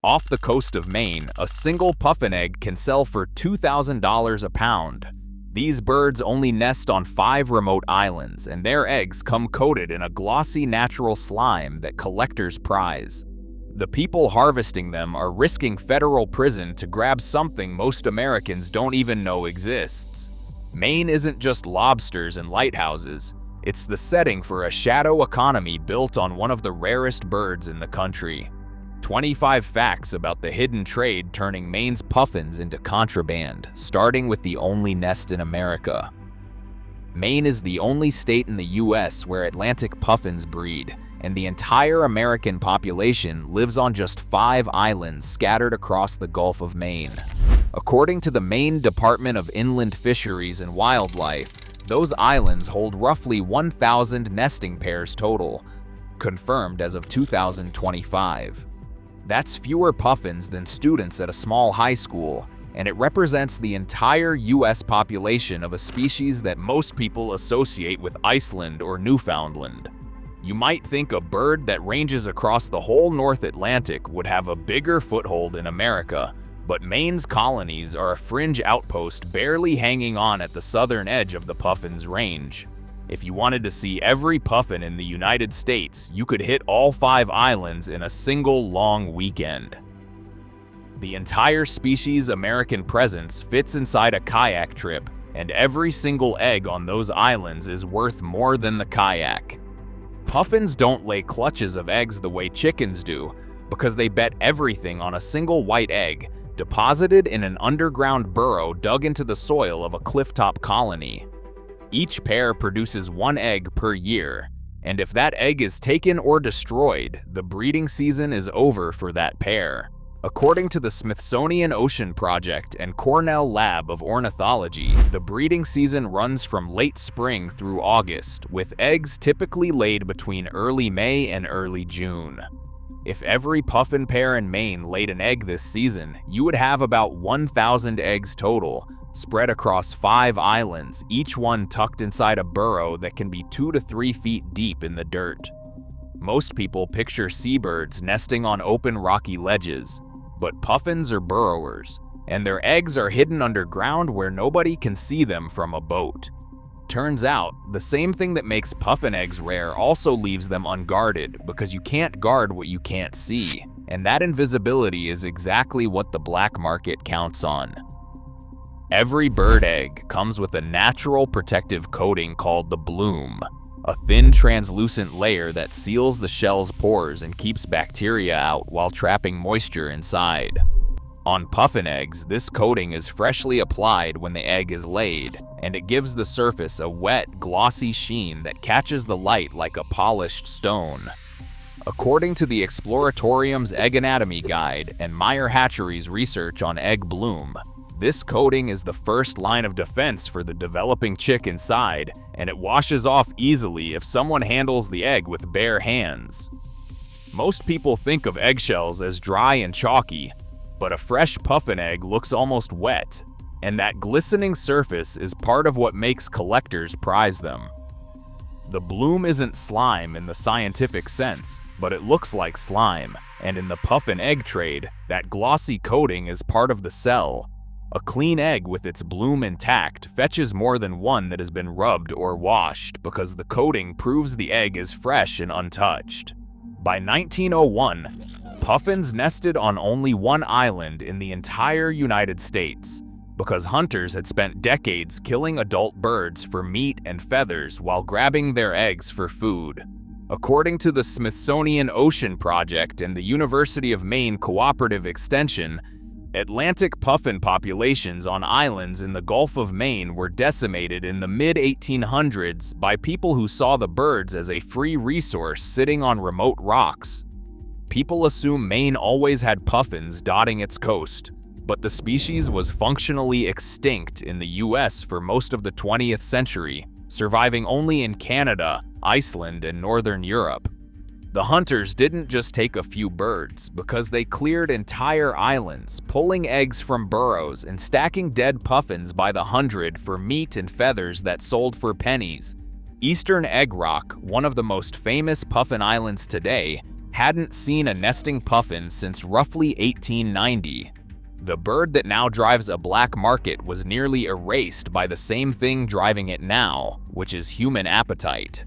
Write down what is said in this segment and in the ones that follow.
Off the coast of Maine, a single puffin egg can sell for $2,000 a pound. These birds only nest on 5 remote islands, and their eggs come coated in a glossy natural slime that collectors prize. The people harvesting them are risking federal prison to grab something most Americans don't even know exists. Maine isn't just lobsters and lighthouses. It's the setting for a shadow economy built on one of the rarest birds in the country. 25 facts about the hidden trade turning Maine's puffins into contraband, starting with the only nest in America. Maine is the only state in the US where Atlantic puffins breed, and the entire American population lives on just 5 islands scattered across the Gulf of Maine. According to the Maine Department of Inland Fisheries and Wildlife, those islands hold roughly 1,000 nesting pairs total, confirmed as of 2025. That's fewer puffins than students at a small high school, and it represents the entire US population of a species that most people associate with Iceland or Newfoundland. You might think a bird that ranges across the whole North Atlantic would have a bigger foothold in America, but Maine's colonies are a fringe outpost barely hanging on at the southern edge of the puffin's range. If you wanted to see every puffin in the United States, you could hit all 5 islands in a single long weekend. The entire species' American presence fits inside a kayak trip, and every single egg on those islands is worth more than the kayak. Puffins don't lay clutches of eggs the way chickens do, because they bet everything on a single white egg, deposited in an underground burrow dug into the soil of a clifftop colony. Each pair produces 1 egg per year, and if that egg is taken or destroyed, the breeding season is over for that pair. According to the Smithsonian Ocean Project and Cornell Lab of Ornithology, the breeding season runs from late spring through August, with eggs typically laid between early May and early June. If every puffin pair in Maine laid an egg this season, you would have about 1,000 eggs total, spread across 5 islands, each one tucked inside a burrow that can be 2 to 3 feet deep in the dirt. Most people picture seabirds nesting on open rocky ledges, but puffins are burrowers, and their eggs are hidden underground where nobody can see them from a boat. Turns out, the same thing that makes puffin eggs rare also leaves them unguarded because you can't guard what you can't see, and that invisibility is exactly what the black market counts on. Every bird egg comes with a natural protective coating called the bloom, a thin translucent layer that seals the shell's pores and keeps bacteria out while trapping moisture inside. On puffin eggs, this coating is freshly applied when the egg is laid, and it gives the surface a wet, glossy sheen that catches the light like a polished stone. According to the Exploratorium's Egg Anatomy Guide and Meyer Hatchery's research on egg bloom, this coating is the first line of defense for the developing chick inside, and it washes off easily if someone handles the egg with bare hands. Most people think of eggshells as dry and chalky, but a fresh puffin egg looks almost wet, and that glistening surface is part of what makes collectors prize them. The bloom isn't slime in the scientific sense, but it looks like slime, and in the puffin egg trade, that glossy coating is part of the sell. A clean egg with its bloom intact fetches more than one that has been rubbed or washed because the coating proves the egg is fresh and untouched. By 1901, puffins nested on only 1 island in the entire United States because hunters had spent decades killing adult birds for meat and feathers while grabbing their eggs for food. According to the Smithsonian Ocean Project and the University of Maine Cooperative Extension, Atlantic puffin populations on islands in the Gulf of Maine were decimated in the mid-1800s by people who saw the birds as a free resource sitting on remote rocks. People assume Maine always had puffins dotting its coast, but the species was functionally extinct in the US for most of the 20th century, surviving only in Canada, Iceland, and Northern Europe. The hunters didn't just take a few birds, because they cleared entire islands, pulling eggs from burrows and stacking dead puffins by the hundred for meat and feathers that sold for pennies. Eastern Egg Rock, one of the most famous puffin islands today, hadn't seen a nesting puffin since roughly 1890. The bird that now drives a black market was nearly erased by the same thing driving it now, which is human appetite.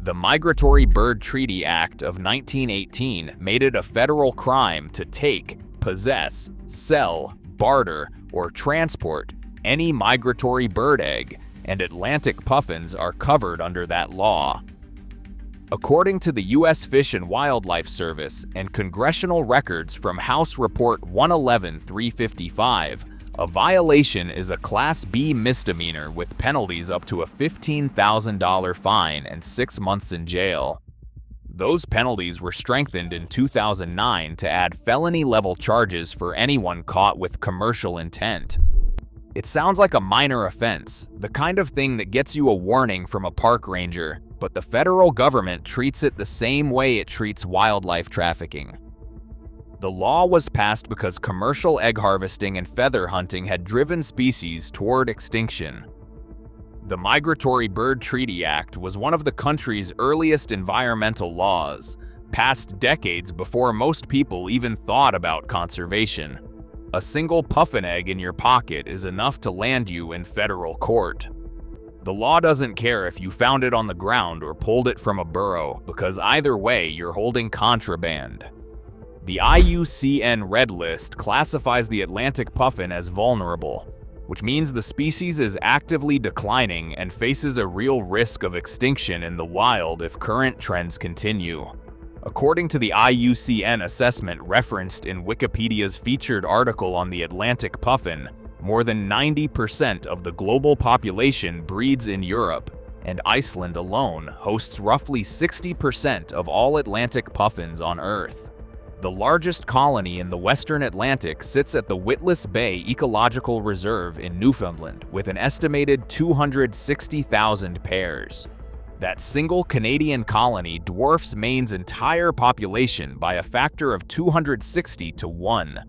The Migratory Bird Treaty Act of 1918 made it a federal crime to take, possess, sell, barter, or transport any migratory bird egg, and Atlantic puffins are covered under that law. According to the U.S. Fish and Wildlife Service and congressional records from House Report 111-355, a violation is a Class B misdemeanor with penalties up to a $15,000 fine and 6 months in jail. Those penalties were strengthened in 2009 to add felony-level charges for anyone caught with commercial intent. It sounds like a minor offense, the kind of thing that gets you a warning from a park ranger, but the federal government treats it the same way it treats wildlife trafficking. The law was passed because commercial egg harvesting and feather hunting had driven species toward extinction. The Migratory Bird Treaty Act was one of the country's earliest environmental laws, passed decades before most people even thought about conservation. A single puffin egg in your pocket is enough to land you in federal court. The law doesn't care if you found it on the ground or pulled it from a burrow, because either way you're holding contraband. The IUCN Red List classifies the Atlantic puffin as vulnerable, which means the species is actively declining and faces a real risk of extinction in the wild if current trends continue. According to the IUCN assessment referenced in Wikipedia's featured article on the Atlantic puffin, more than 90% of the global population breeds in Europe, and Iceland alone hosts roughly 60% of all Atlantic puffins on Earth. The largest colony in the Western Atlantic sits at the Witless Bay Ecological Reserve in Newfoundland with an estimated 260,000 pairs. That single Canadian colony dwarfs Maine's entire population by a factor of 260 to 1.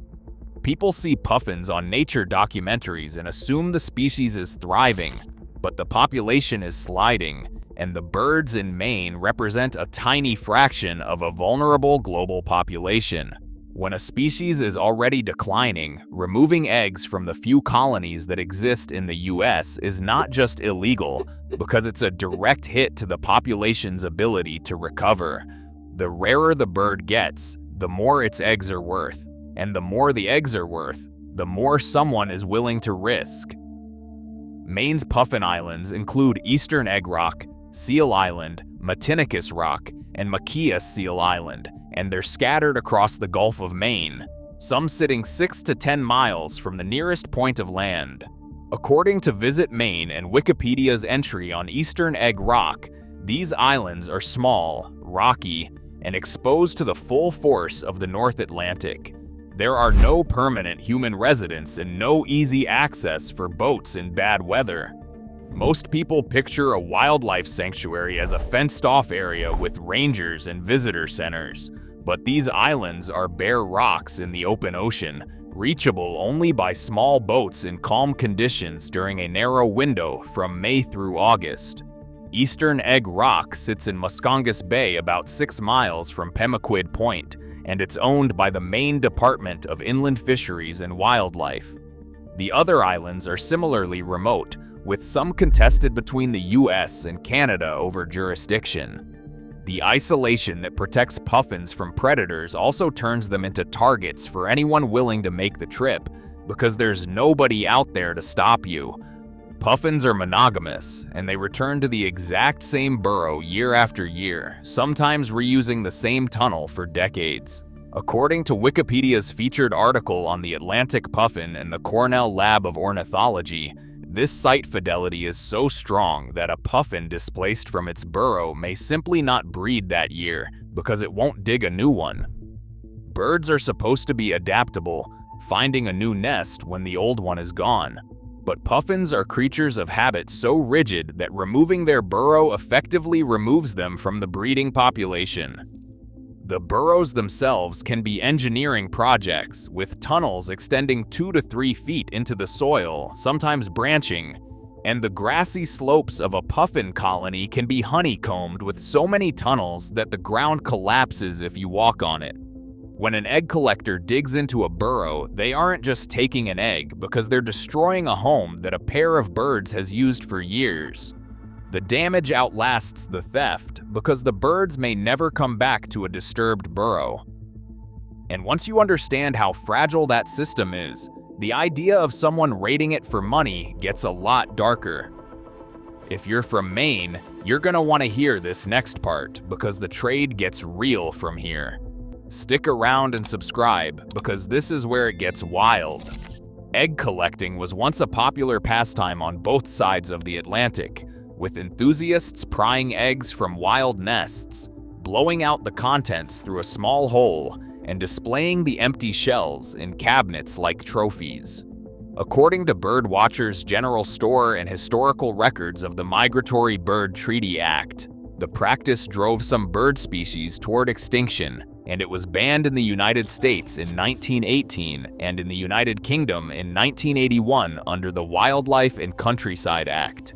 People see puffins on nature documentaries and assume the species is thriving, but the population is sliding, and the birds in Maine represent a tiny fraction of a vulnerable global population. When a species is already declining, removing eggs from the few colonies that exist in the US is not just illegal, because it's a direct hit to the population's ability to recover. The rarer the bird gets, the more its eggs are worth, and the more the eggs are worth, the more someone is willing to risk. Maine's Puffin Islands include Eastern Egg Rock, Seal Island, Matinicus Rock, and Machias Seal Island, and they're scattered across the Gulf of Maine, some sitting 6 to 10 miles from the nearest point of land. According to Visit Maine and Wikipedia's entry on Eastern Egg Rock, these islands are small, rocky, and exposed to the full force of the North Atlantic. There are no permanent human residents and no easy access for boats in bad weather. Most people picture a wildlife sanctuary as a fenced-off area with rangers and visitor centers, but these islands are bare rocks in the open ocean, reachable only by small boats in calm conditions during a narrow window from May through August. Eastern Egg Rock sits in Muscongas Bay about 6 miles from Pemaquid Point, and it's owned by the Maine Department of Inland Fisheries and Wildlife. The other islands are similarly remote, with some contested between the US and Canada over jurisdiction. The isolation that protects puffins from predators also turns them into targets for anyone willing to make the trip, because there's nobody out there to stop you. Puffins are monogamous, and they return to the exact same burrow year after year, sometimes reusing the same tunnel for decades. According to Wikipedia's featured article on the Atlantic puffin and the Cornell Lab of Ornithology, this site fidelity is so strong that a puffin displaced from its burrow may simply not breed that year because it won't dig a new one. Birds are supposed to be adaptable, finding a new nest when the old one is gone. But puffins are creatures of habit so rigid that removing their burrow effectively removes them from the breeding population. The burrows themselves can be engineering projects, with tunnels extending 2 to 3 feet into the soil, sometimes branching, And the grassy slopes of a puffin colony can be honeycombed with so many tunnels that the ground collapses if you walk on it. When an egg collector digs into a burrow, they aren't just taking an egg because they're destroying a home that a pair of birds has used for years. The damage outlasts the theft because the birds may never come back to a disturbed burrow. And once you understand how fragile that system is, the idea of someone raiding it for money gets a lot darker. If you're from Maine, you're gonna want to hear this next part because the trade gets real from here. Stick around and subscribe because this is where it gets wild. Egg collecting was once a popular pastime on both sides of the Atlantic, with enthusiasts prying eggs from wild nests, blowing out the contents through a small hole, and displaying the empty shells in cabinets like trophies. According to bird watchers' general store and historical records of the Migratory Bird Treaty Act, the practice drove some bird species toward extinction, and it was banned in the United States in 1918 and in the United Kingdom in 1981 under the Wildlife and Countryside Act.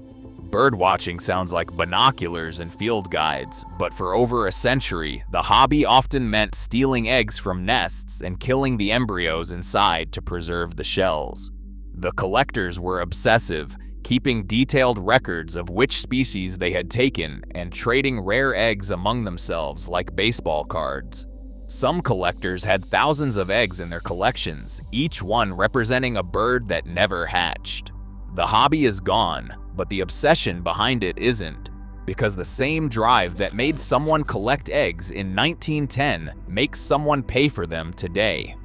Birdwatching sounds like binoculars and field guides, but for over a century, the hobby often meant stealing eggs from nests and killing the embryos inside to preserve the shells. The collectors were obsessive, keeping detailed records of which species they had taken and trading rare eggs among themselves like baseball cards. Some collectors had thousands of eggs in their collections, each one representing a bird that never hatched. The hobby is gone, but the obsession behind it isn't, because the same drive that made someone collect eggs in 1910 makes someone pay for them today.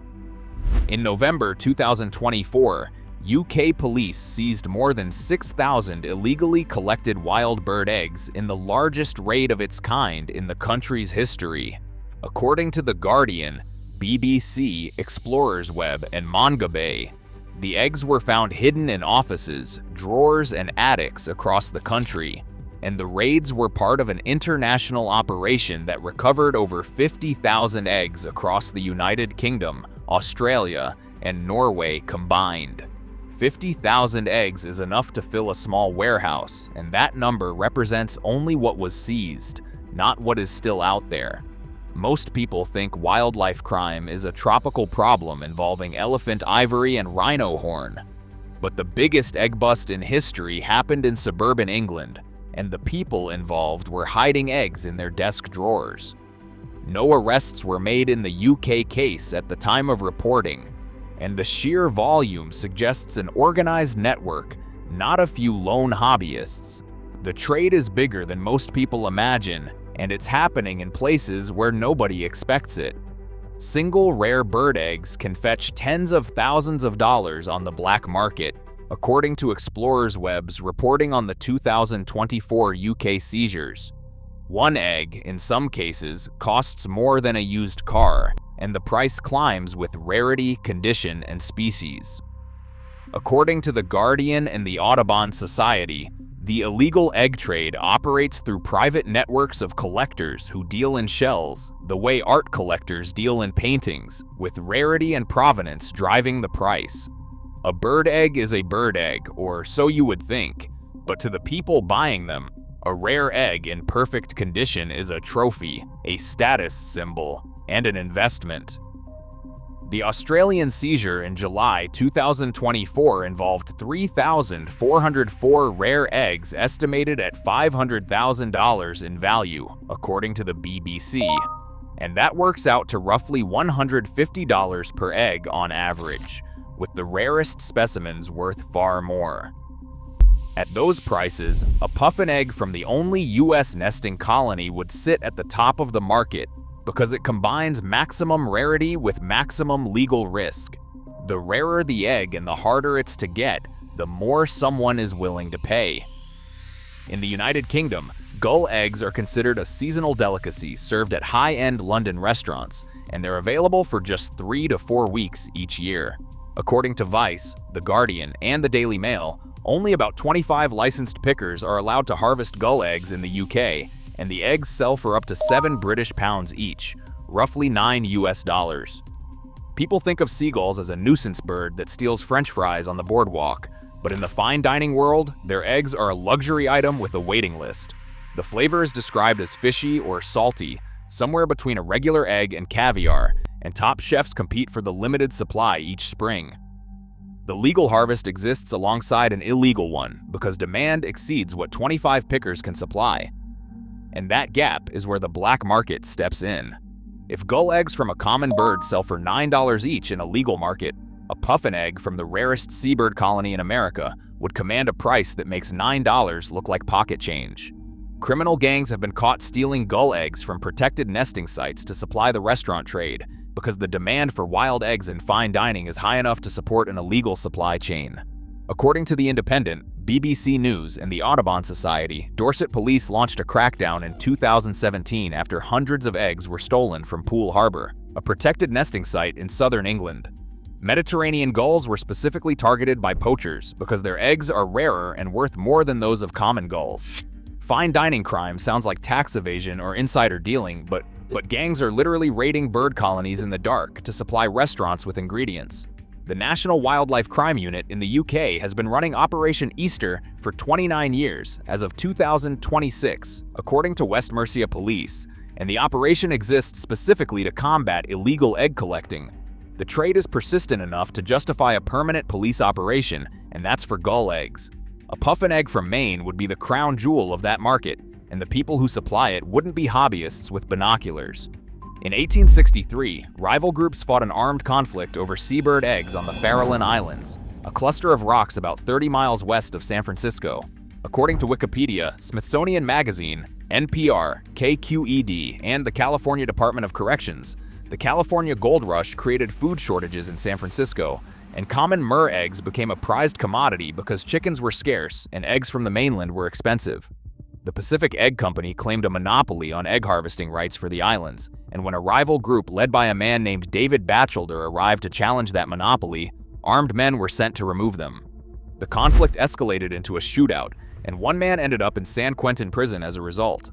In November 2024, UK police seized more than 6,000 illegally collected wild bird eggs in the largest raid of its kind in the country's history. According to The Guardian, BBC, Explorers Web, and Manga Bay, the eggs were found hidden in offices, drawers, and attics across the country, and the raids were part of an international operation that recovered over 50,000 eggs across the United Kingdom, Australia, and Norway combined. 50,000 eggs is enough to fill a small warehouse, and that number represents only what was seized, not what is still out there. Most people think wildlife crime is a tropical problem involving elephant ivory and rhino horn. But the biggest egg bust in history happened in suburban England, and the people involved were hiding eggs in their desk drawers. No arrests were made in the UK case at the time of reporting, and the sheer volume suggests an organized network, not a few lone hobbyists. The trade is bigger than most people imagine, and it's happening in places where nobody expects it. Single rare bird eggs can fetch tens of thousands of dollars on the black market, according to Explorers Web's reporting on the 2024 UK seizures. One egg, in some cases, costs more than a used car, and the price climbs with rarity, condition, and species. According to The Guardian and the Audubon Society, the illegal egg trade operates through private networks of collectors who deal in shells, the way art collectors deal in paintings, with rarity and provenance driving the price. A bird egg is a bird egg, or so you would think, but to the people buying them, a rare egg in perfect condition is a trophy, a status symbol, and an investment. The Australian seizure in July 2024 involved 3,404 rare eggs estimated at $500,000 in value, according to the BBC, and that works out to roughly $150 per egg on average, with the rarest specimens worth far more. At those prices, a puffin egg from the only US nesting colony would sit at the top of the market, because it combines maximum rarity with maximum legal risk. The rarer the egg and the harder it's to get, the more someone is willing to pay. In the United Kingdom, gull eggs are considered a seasonal delicacy served at high-end London restaurants, and they're available for just 3 to 4 weeks each year. According to Vice, The Guardian, and the Daily Mail, only about 25 licensed pickers are allowed to harvest gull eggs in the UK, and the eggs sell for up to £7 each, roughly $9 US. People think of seagulls as a nuisance bird that steals French fries on the boardwalk, But in the fine dining world, their eggs are a luxury item with a waiting list. The flavor is described as fishy or salty, somewhere between a regular egg and caviar, and top chefs compete for the limited supply each spring. The legal harvest exists alongside an illegal one because demand exceeds what 25 pickers can supply. And that gap is where the black market steps in. If gull eggs from a common bird sell for $9 each in a legal market, a puffin egg from the rarest seabird colony in America would command a price that makes $9 look like pocket change. Criminal gangs have been caught stealing gull eggs from protected nesting sites to supply the restaurant trade because the demand for wild eggs in fine dining is high enough to support an illegal supply chain. According to The Independent, BBC News, and the Audubon Society, Dorset police launched a crackdown in 2017 after hundreds of eggs were stolen from Poole Harbour, a protected nesting site in southern England. Mediterranean gulls were specifically targeted by poachers because their eggs are rarer and worth more than those of common gulls. Fine dining crime sounds like tax evasion or insider dealing, but gangs are literally raiding bird colonies in the dark to supply restaurants with ingredients. The National Wildlife Crime Unit in the UK has been running Operation Easter for 29 years as of 2026, according to West Mercia Police, and the operation exists specifically to combat illegal egg collecting. The trade is persistent enough to justify a permanent police operation, and that's for gull eggs. A puffin egg from Maine would be the crown jewel of that market, and the people who supply it wouldn't be hobbyists with binoculars. In 1863, rival groups fought an armed conflict over seabird eggs on the Farallon Islands, a cluster of rocks about 30 miles west of San Francisco. According to Wikipedia, Smithsonian Magazine, NPR, KQED, and the California Department of Corrections, the California Gold Rush created food shortages in San Francisco, and common murre eggs became a prized commodity because chickens were scarce and eggs from the mainland were expensive. The Pacific Egg Company claimed a monopoly on egg harvesting rights for the islands, and when a rival group led by a man named David Batchelder arrived to challenge that monopoly, armed men were sent to remove them. The conflict escalated into a shootout, and one man ended up in San Quentin prison as a result.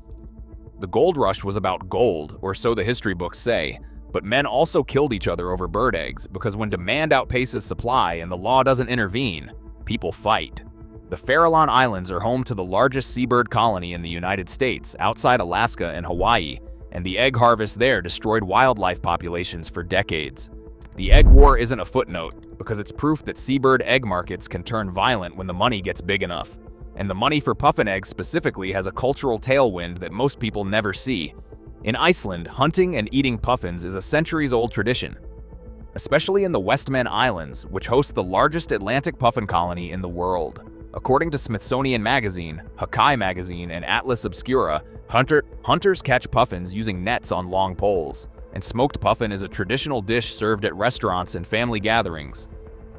The gold rush was about gold, or so the history books say, but men also killed each other over bird eggs because when demand outpaces supply and the law doesn't intervene, people fight. The Farallon Islands are home to the largest seabird colony in the United States outside Alaska and Hawaii, and the egg harvest there destroyed wildlife populations for decades. The egg war isn't a footnote because it's proof that seabird egg markets can turn violent when the money gets big enough. And the money for puffin eggs specifically has a cultural tailwind that most people never see. In Iceland, hunting and eating puffins is a centuries-old tradition, especially in the Westman Islands, which host the largest Atlantic puffin colony in the world. According to Smithsonian Magazine, Hakai Magazine, and Atlas Obscura, hunters catch puffins using nets on long poles, and smoked puffin is a traditional dish served at restaurants and family gatherings.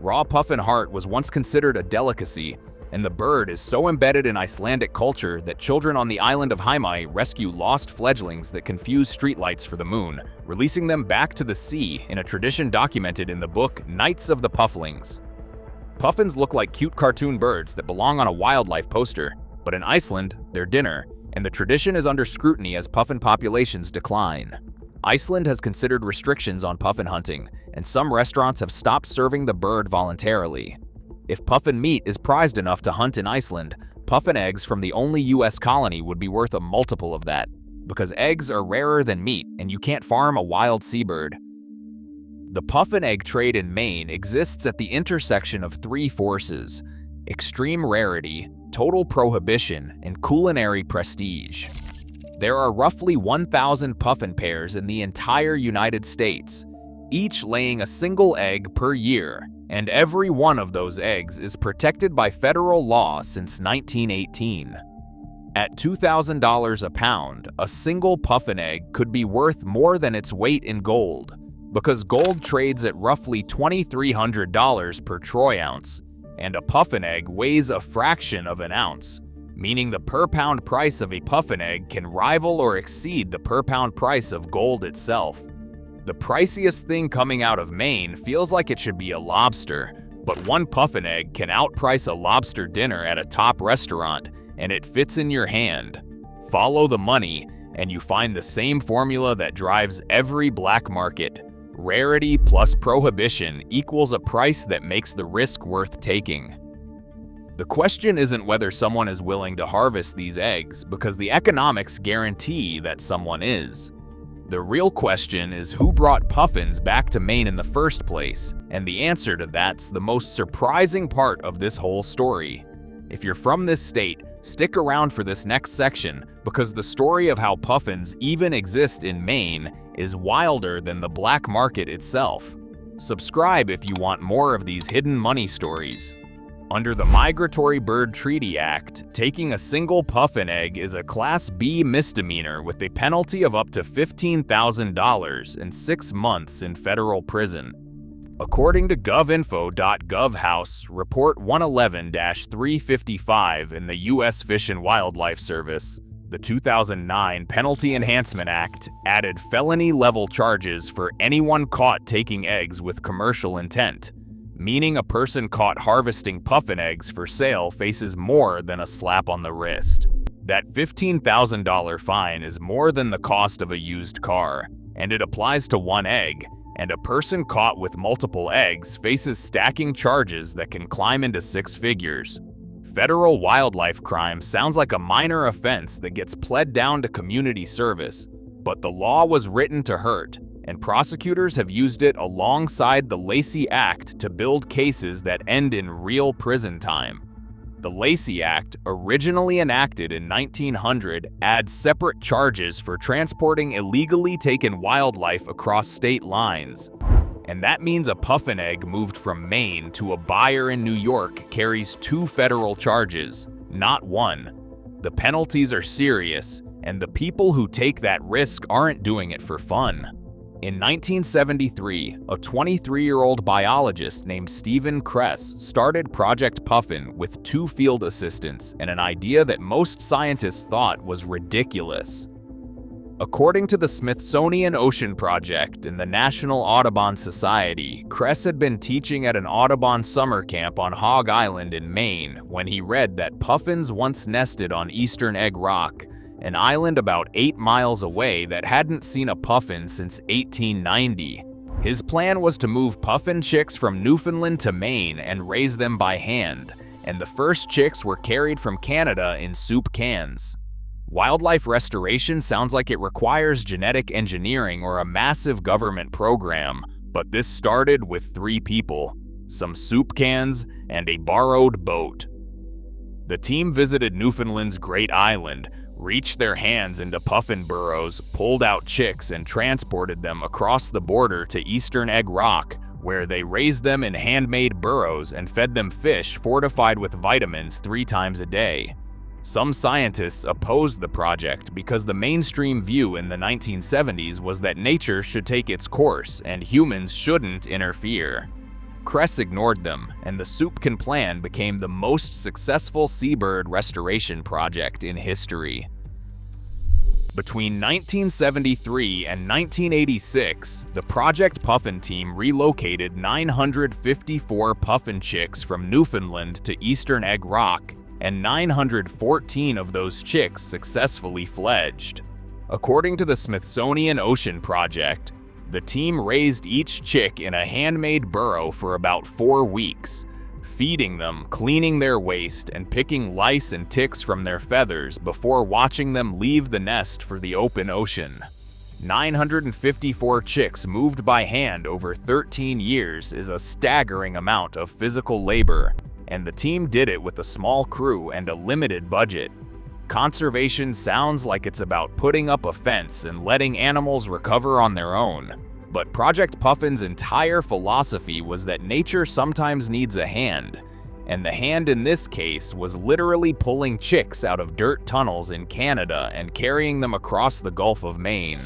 Raw puffin heart was once considered a delicacy, and the bird is so embedded in Icelandic culture that children on the island of Heimaey rescue lost fledglings that confuse streetlights for the moon, releasing them back to the sea in a tradition documented in the book Knights of the Pufflings. Puffins look like cute cartoon birds that belong on a wildlife poster, but in Iceland, they're dinner, and the tradition is under scrutiny as puffin populations decline. Iceland has considered restrictions on puffin hunting, and some restaurants have stopped serving the bird voluntarily. If puffin meat is prized enough to hunt in Iceland, puffin eggs from the only US colony would be worth a multiple of that, because eggs are rarer than meat and you can't farm a wild seabird. The puffin egg trade in Maine exists at the intersection of three forces: extreme rarity, total prohibition, and culinary prestige. There are roughly 1,000 puffin pairs in the entire United States, each laying a single egg per year, and every one of those eggs is protected by federal law since 1918. At $2,000 a pound, a single puffin egg could be worth more than its weight in gold, because gold trades at roughly $2,300 per troy ounce, and a puffin egg weighs a fraction of an ounce, meaning the per-pound price of a puffin egg can rival or exceed the per-pound price of gold itself. The priciest thing coming out of Maine feels like it should be a lobster, but one puffin egg can outprice a lobster dinner at a top restaurant, and it fits in your hand. Follow the money, and you find the same formula that drives every black market. Rarity plus prohibition equals a price that makes the risk worth taking. The question isn't whether someone is willing to harvest these eggs, because the economics guarantee that someone is. The real question is who brought puffins back to Maine in the first place, and the answer to that's the most surprising part of this whole story. If you're from this state, stick around for this next section, because the story of how puffins even exist in Maine is wilder than the black market itself. Subscribe if you want more of these hidden money stories. Under the Migratory Bird Treaty Act, taking a single puffin egg is a Class B misdemeanor with a penalty of up to $15,000 and 6 months in federal prison. According to govinfo.gov House Report 111-355 in the U.S. Fish and Wildlife Service, the 2009 Penalty Enhancement Act added felony-level charges for anyone caught taking eggs with commercial intent, meaning a person caught harvesting puffin eggs for sale faces more than a slap on the wrist. That $15,000 fine is more than the cost of a used car, and it applies to one egg, and a person caught with multiple eggs faces stacking charges that can climb into 6 figures. Federal wildlife crime sounds like a minor offense that gets pled down to community service, but the law was written to hurt, and prosecutors have used it alongside the Lacey Act to build cases that end in real prison time. The Lacey Act, originally enacted in 1900, adds separate charges for transporting illegally taken wildlife across state lines. And that means a puffin egg moved from Maine to a buyer in New York carries 2 federal charges, not 1. The penalties are serious, and the people who take that risk aren't doing it for fun. In 1973, a 23-year-old biologist named Stephen Kress started Project Puffin with 2 field assistants and an idea that most scientists thought was ridiculous. According to the Smithsonian Ocean Project and the National Audubon Society, Kress had been teaching at an Audubon summer camp on Hog Island in Maine when he read that puffins once nested on Eastern Egg Rock, an island about 8 miles away that hadn't seen a puffin since 1890. His plan was to move puffin chicks from Newfoundland to Maine and raise them by hand, and the first chicks were carried from Canada in soup cans. Wildlife restoration sounds like it requires genetic engineering or a massive government program, but this started with 3 people, some soup cans, and a borrowed boat. The team visited Newfoundland's Great Island, reached their hands into puffin burrows, pulled out chicks, and transported them across the border to Eastern Egg Rock, where they raised them in handmade burrows and fed them fish fortified with vitamins 3 times a day. Some scientists opposed the project because the mainstream view in the 1970s was that nature should take its course and humans shouldn't interfere. Kress ignored them, and the Soupcan plan became the most successful seabird restoration project in history. Between 1973 and 1986, the Project Puffin team relocated 954 puffin chicks from Newfoundland to Eastern Egg Rock, and 914 of those chicks successfully fledged. According to the Smithsonian Ocean Project, the team raised each chick in a handmade burrow for about 4 weeks, feeding them, cleaning their waste, and picking lice and ticks from their feathers before watching them leave the nest for the open ocean. 954 chicks moved by hand over 13 years is a staggering amount of physical labor, and the team did it with a small crew and a limited budget. Conservation sounds like it's about putting up a fence and letting animals recover on their own. But Project Puffin's entire philosophy was that nature sometimes needs a hand, and the hand in this case was literally pulling chicks out of dirt tunnels in Canada and carrying them across the Gulf of Maine.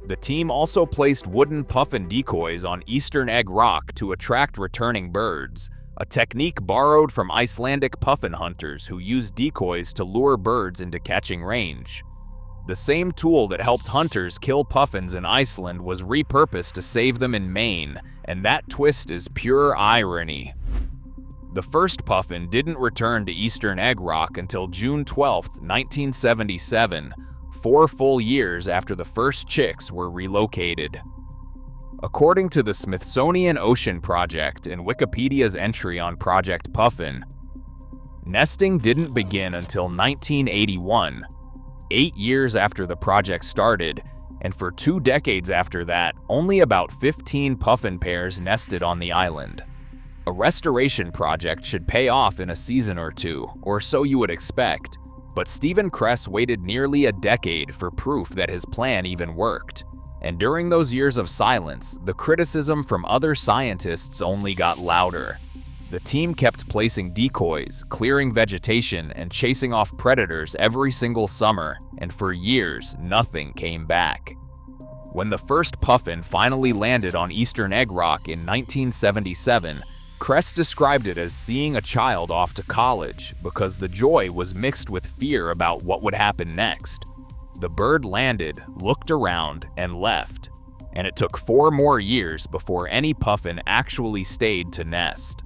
The team also placed wooden puffin decoys on Eastern Egg Rock to attract returning birds, a technique borrowed from Icelandic puffin hunters who used decoys to lure birds into catching range. The same tool that helped hunters kill puffins in Iceland was repurposed to save them in Maine, and that twist is pure irony. The first puffin didn't return to Eastern Egg Rock until June 12, 1977, 4 full years after the first chicks were relocated. According to the Smithsonian Ocean Project and Wikipedia's entry on Project Puffin, Nesting didn't begin until 1981, 8 years after the project started, and for 2 decades after that, only about 15 puffin pairs nested on the island. A restoration project should pay off in a season or two, or so you would expect, but Stephen Kress waited nearly a decade for proof that his plan even worked. And during those years of silence, the criticism from other scientists only got louder. The team kept placing decoys, clearing vegetation, and chasing off predators every single summer, and for years, nothing came back. When the first puffin finally landed on Eastern Egg Rock in 1977, Kress described it as seeing a child off to college because the joy was mixed with fear about what would happen next. The bird landed, looked around, and left, and it took 4 more years before any puffin actually stayed to nest.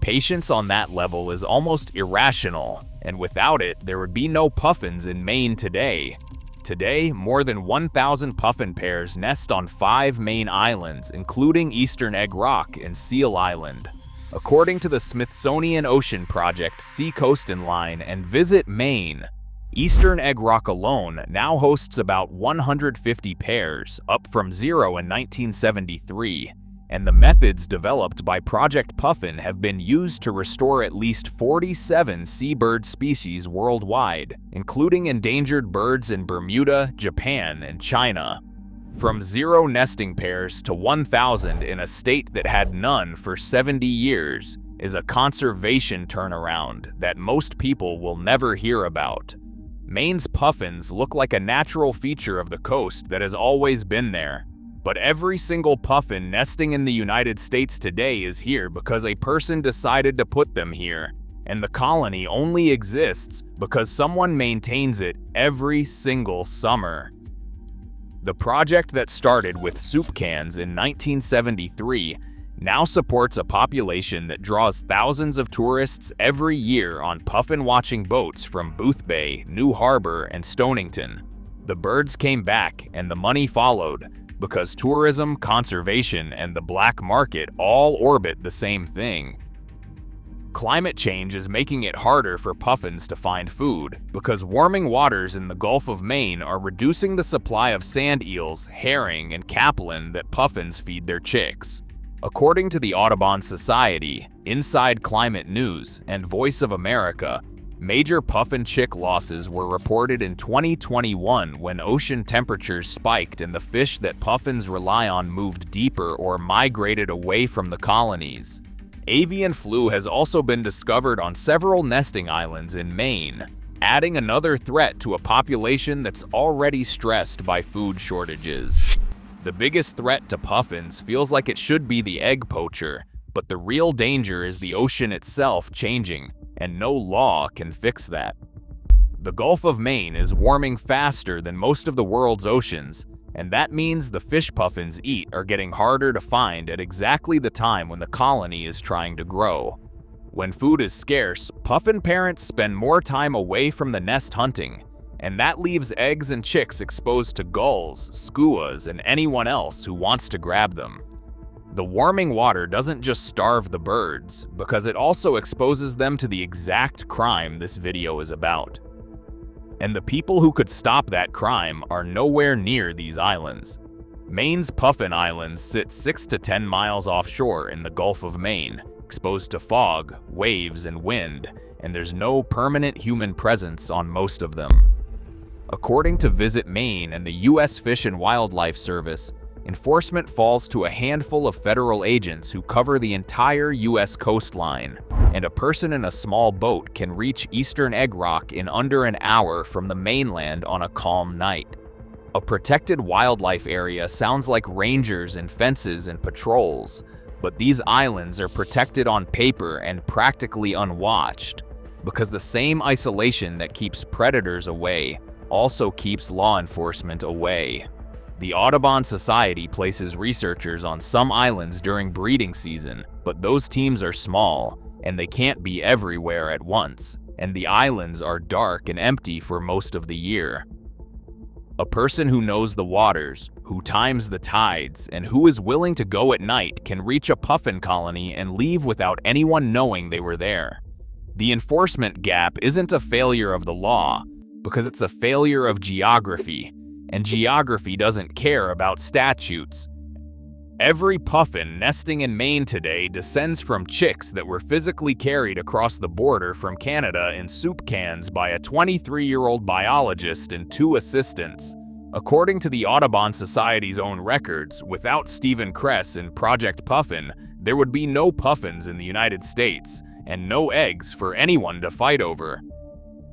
Patience on that level is almost irrational, and without it, there would be no puffins in Maine today. Today, more than 1,000 puffin pairs nest on 5 Maine islands, including Eastern Egg Rock and Seal Island. According to the Smithsonian Ocean Project Seacoast and Line and Visit Maine, Eastern Egg Rock alone now hosts about 150 pairs, up from 0 in 1973. And the methods developed by Project Puffin have been used to restore at least 47 seabird species worldwide, including endangered birds in Bermuda, Japan, and China. From 0 nesting pairs to 1,000 in a state that had none for 70 years is a conservation turnaround that most people will never hear about. Maine's puffins look like a natural feature of the coast that has always been there. But every single puffin nesting in the United States today is here because a person decided to put them here, and the colony only exists because someone maintains it every single summer. The project that started with soup cans in 1973 now supports a population that draws thousands of tourists every year on puffin-watching boats from Boothbay, New Harbor, and Stonington. The birds came back, and the money followed, because tourism, conservation, and the black market all orbit the same thing. Climate change is making it harder for puffins to find food, because warming waters in the Gulf of Maine are reducing the supply of sand eels, herring, and capelin that puffins feed their chicks. According to the Audubon Society, Inside Climate News, and Voice of America, major puffin chick losses were reported in 2021 when ocean temperatures spiked and the fish that puffins rely on moved deeper or migrated away from the colonies. Avian flu has also been discovered on several nesting islands in Maine, adding another threat to a population that's already stressed by food shortages. The biggest threat to puffins feels like it should be the egg poacher, but the real danger is the ocean itself changing, and no law can fix that. The Gulf of Maine is warming faster than most of the world's oceans, and that means the fish puffins eat are getting harder to find at exactly the time when the colony is trying to grow. When food is scarce, puffin parents spend more time away from the nest hunting, and that leaves eggs and chicks exposed to gulls, skuas, and anyone else who wants to grab them. The warming water doesn't just starve the birds, because it also exposes them to the exact crime this video is about. And the people who could stop that crime are nowhere near these islands. Maine's Puffin Islands sit 6 to 10 miles offshore in the Gulf of Maine, exposed to fog, waves, and wind, and there's no permanent human presence on most of them. According to Visit Maine and the U.S. Fish and Wildlife Service, enforcement falls to a handful of federal agents who cover the entire U.S. coastline, and a person in a small boat can reach Eastern Egg Rock in under an hour from the mainland on a calm night. A protected wildlife area sounds like rangers and fences and patrols, but these islands are protected on paper and practically unwatched, because the same isolation that keeps predators away also keeps law enforcement away. The Audubon Society places researchers on some islands during breeding season, but those teams are small, and they can't be everywhere at once, and the islands are dark and empty for most of the year. A person who knows the waters, who times the tides, and who is willing to go at night can reach a puffin colony and leave without anyone knowing they were there. The enforcement gap isn't a failure of the law, because it's a failure of geography, and geography doesn't care about statutes. Every puffin nesting in Maine today descends from chicks that were physically carried across the border from Canada in soup cans by a 23-year-old biologist and 2 assistants. According to the Audubon Society's own records, without Stephen Kress and Project Puffin, there would be no puffins in the United States, and no eggs for anyone to fight over.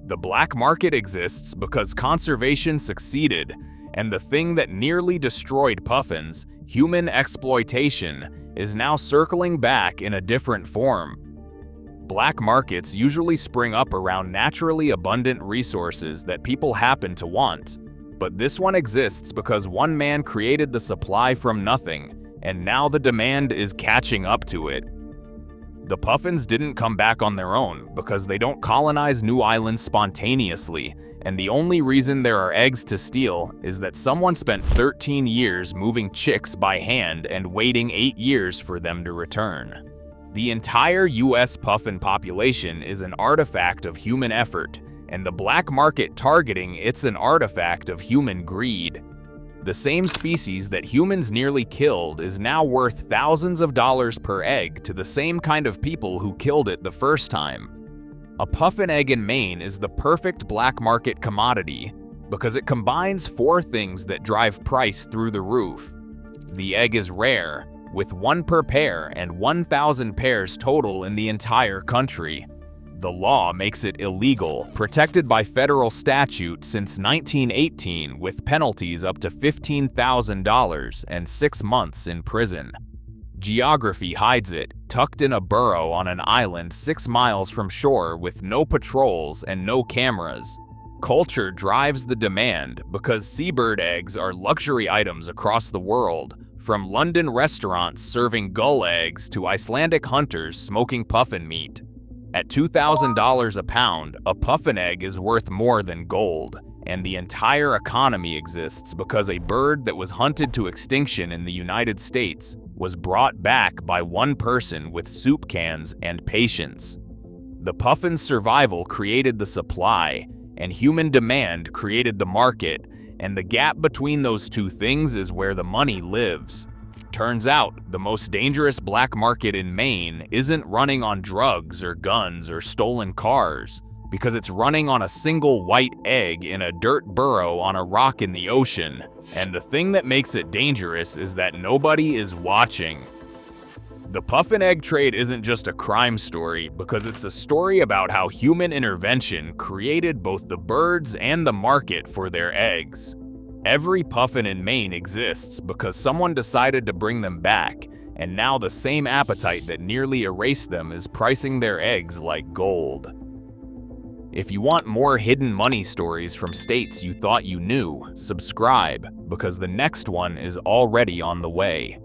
The black market exists because conservation succeeded, and the thing that nearly destroyed puffins, human exploitation, is now circling back in a different form. Black markets usually spring up around naturally abundant resources that people happen to want, but this one exists because one man created the supply from nothing, and now the demand is catching up to it. The puffins didn't come back on their own because they don't colonize new islands spontaneously, and the only reason there are eggs to steal is that someone spent 13 years moving chicks by hand and waiting 8 years for them to return. The entire US puffin population is an artifact of human effort, and the black market targeting it's an artifact of human greed. The same species that humans nearly killed is now worth thousands of dollars per egg to the same kind of people who killed it the first time. A puffin egg in Maine is the perfect black market commodity because it combines 4 things that drive price through the roof. The egg is rare, with 1 per pair and 1,000 pairs total in the entire country. The law makes it illegal, protected by federal statute since 1918 with penalties up to $15,000 and 6 months in prison. Geography hides it, tucked in a burrow on an island 6 miles from shore with no patrols and no cameras. Culture drives the demand because seabird eggs are luxury items across the world, from London restaurants serving gull eggs to Icelandic hunters smoking puffin meat. At $2,000 a pound, a puffin egg is worth more than gold, and the entire economy exists because a bird that was hunted to extinction in the United States was brought back by one person with soup cans and patience. The puffin's survival created the supply, and human demand created the market, and the gap between those 2 things is where the money lives. Turns out, the most dangerous black market in Maine isn't running on drugs or guns or stolen cars, because it's running on a single white egg in a dirt burrow on a rock in the ocean, and the thing that makes it dangerous is that nobody is watching. The puffin egg trade isn't just a crime story because it's a story about how human intervention created both the birds and the market for their eggs. Every puffin in Maine exists because someone decided to bring them back, and now the same appetite that nearly erased them is pricing their eggs like gold. If you want more hidden money stories from states you thought you knew, subscribe, because the next one is already on the way.